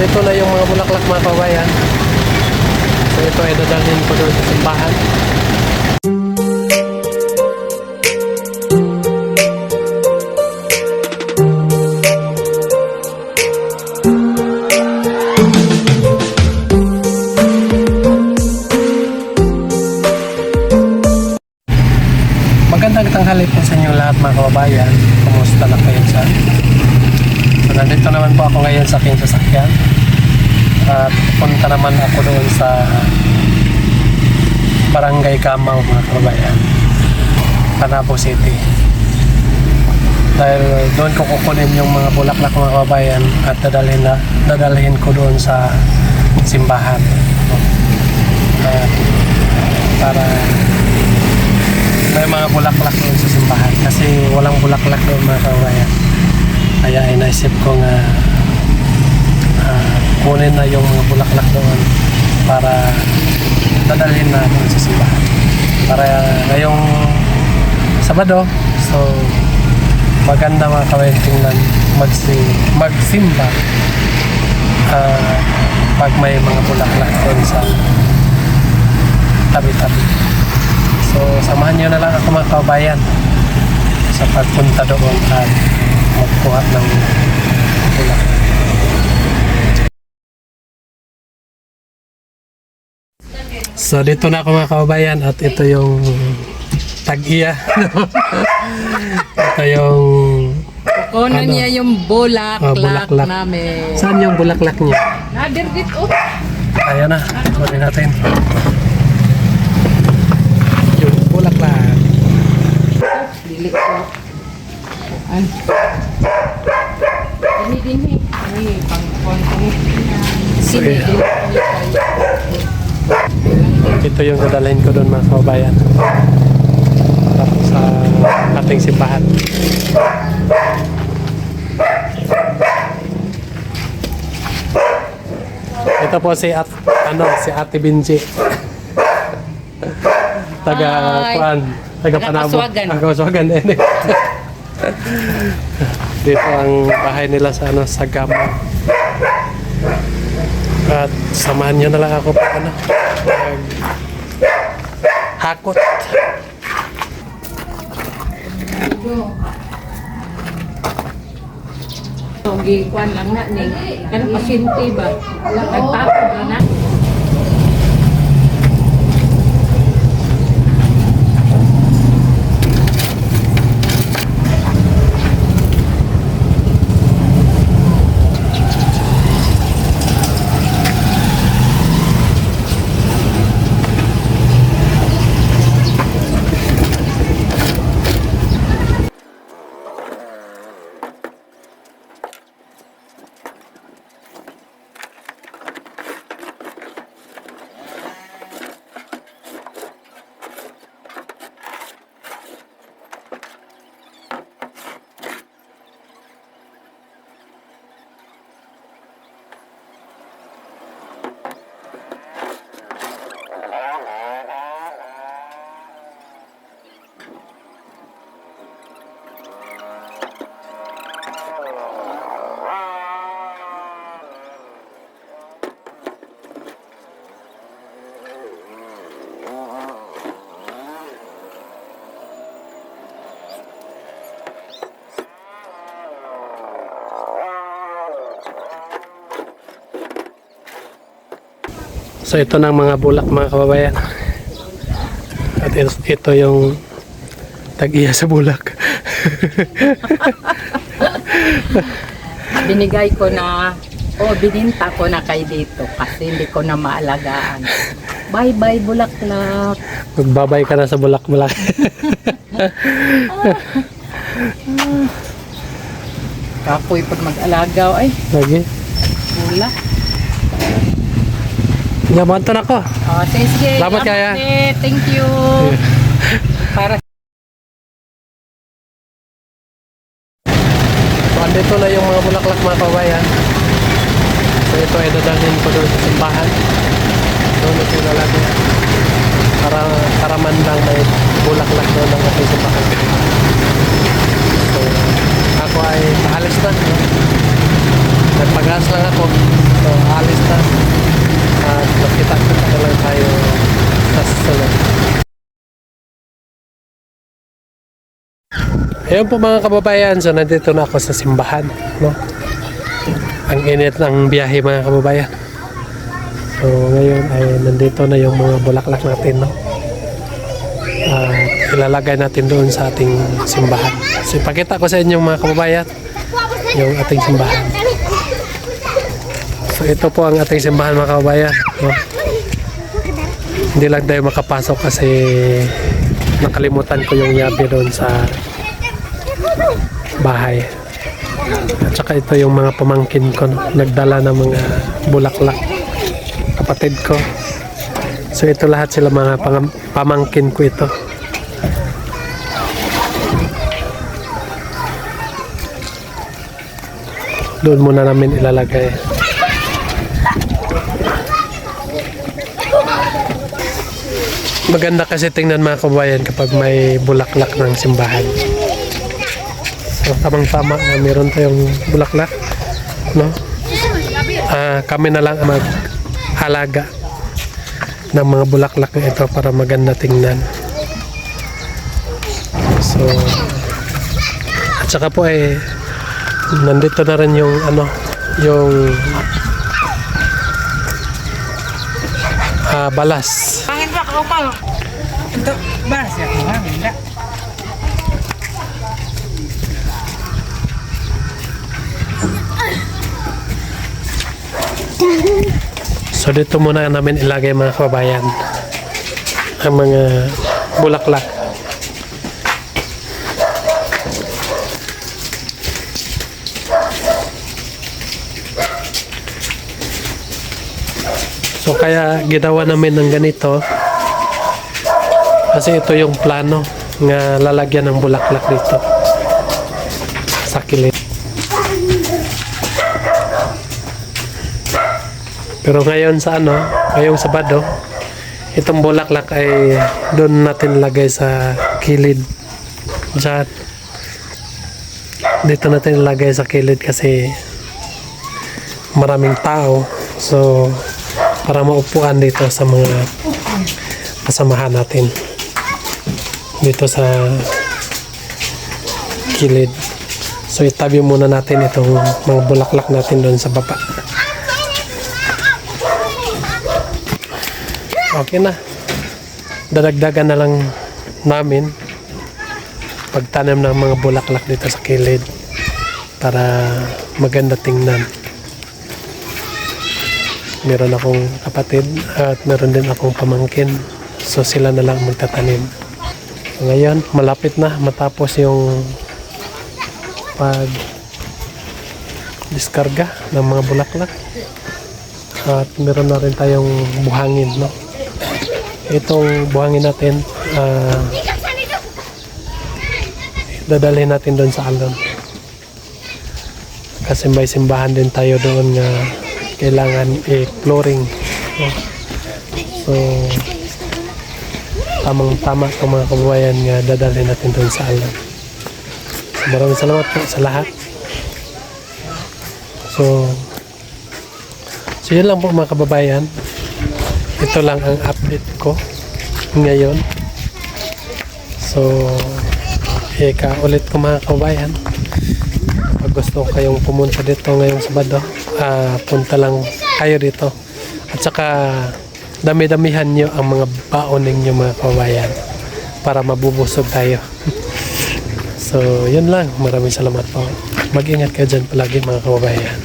andito na yung mga bulaklak mga kabayan. So ito ay dadalhin ko doon sa simbahan. Magandang tanghali po sa inyo lahat mga kababayan. Kumusta na kayo dyan? So nandito naman po ako ngayon sa aking sasakyan. At punta naman ako doon sa Barangay Camaw mga kababayan, Panabo City. Dahil doon ko kukunin yung mga bulaklak mga kababayan at dadalhin ko doon sa simbahan. Para may mga bulaklak doon sa simbahan kasi walang bulaklak doon mga kababayan. Kaya ay naisip ko nga kunin na yung mga bulaklak doon para dadalhin na doon sa simbahan. Para ngayong Sabado, so maganda mga kababayan tingnan magsimba pag may mga bulaklak doon sa tabi-tabi. So, samahan nyo na lang ako mga kababayan sa pagpunta doon at magkuha ng bulaklak. So, dito na ako mga kababayan at ito yung tag-iya. Ito yung Kukunin niya yung bulaklak namin. Saan yung bulaklak niya? Nadir dito. Ayan na, kunin natin. Yung bulaklak. Dili ko. An. Dini. Ay, pang-konti. Sini. Ito yung dadalhin ko doon mga kababayan sa ating simbahan. Ito po si Ate Binji. taga Panabo. Kaswagan din. Dito ang bahay nila sa Gamaw. At samahan niyo na lang ako hakot. Gikuan lang na ni. Ano pasyente ba? Nagtapon na na. So ito ng mga bulak mga kababayan. At ito yung tag-iya sa bulak. Binigay ko na bininta ko na kay dito kasi hindi ko na maalagaan. Bye bulaklak. Magbabay ka na sa bulak-bulak. Kapoy pag mag-alagaw ay Lagi. bulak. Yaman to na ko. Sige. Salamat kaya. Thank you. Para So andito na yung mga bulaklak mga kababayan. So ito ay dadalhin ko doon sa simbahan. Doon ito na lang para man lang may bulaklak doon ng ating simbahan. So ako ay paalis na. Nagpagas lang ako. So, alis na. At makita-kita na lang tayo sa susunod. Ayun po mga kababayan, so nandito na ako sa simbahan, no? Ang init ng biyahe mga kababayan. So ngayon ay nandito na yung mga bulaklak natin, no? Ilalagay natin doon sa ating simbahan. So ipakita ko sa inyo mga kababayan yung ating simbahan. So ito po ang ating simbahan mga kababayan, no? Hindi lang tayo makapasok kasi nakalimutan ko yung yabi doon sa bahay. At saka ito yung mga pamangkin ko, no? Nagdala ng mga bulaklak, kapatid ko. So ito lahat sila mga pamangkin ko ito. Doon muna namin ilalagay. Maganda kasi tingnan mga kabayan kapag may bulaklak ng simbahan. So tamang-tama na meron tayong bulaklak, no? Kami na lang ang mag-alaga ng mga bulaklak na ito para maganda tingnan. So at saka po ay nandito na rin yung yung balas. Angin pak opal untuk balas ya angin enggak. So dito muna namin ilagay mga kababayan ang mga bulaklak. So kaya ginawa namin ng ganito kasi ito yung plano nga lalagyan ng bulaklak dito sa kilid. Pero ngayon sa ngayong Sabado, itong bulaklak ay doon natin lagay sa kilid. Diyan. Dito natin lagay sa kilid kasi maraming tao. So para maupuan dito sa mga kasamahan natin dito sa kilid. So itabi muna natin itong mga bulaklak natin doon sa baba. Okay na. Dadagdagan na lang namin pagtanim ng mga bulaklak dito sa kilid para maganda tingnan. Meron akong kapatid at meron din akong pamangkin. So sila na lang magtatanim. So ngayon, malapit na matapos yung pag-diskarga ng mga bulaklak. At meron na rin tayong buhangin, no? Itong buhangin natin, dadalhin natin doon sa alon. Kasi may simbahan din tayo doon nga kailangan i-flooring. So tamang-tama itong mga kababayan nga dadalhin natin doon sa alon. So, maraming salamat po sa lahat. So yun lang po mga kababayan. Ito lang ang update ko ngayon. So ulit ko mga kababayan, pag gusto kayong pumunta dito ngayong Sabado, punta lang kayo dito. At saka dami-damihan nyo ang mga baon ninyo mga kababayan para mabubusog tayo. So yun lang, maraming salamat po. Mag-ingat kayo dyan palagi mga kababayan.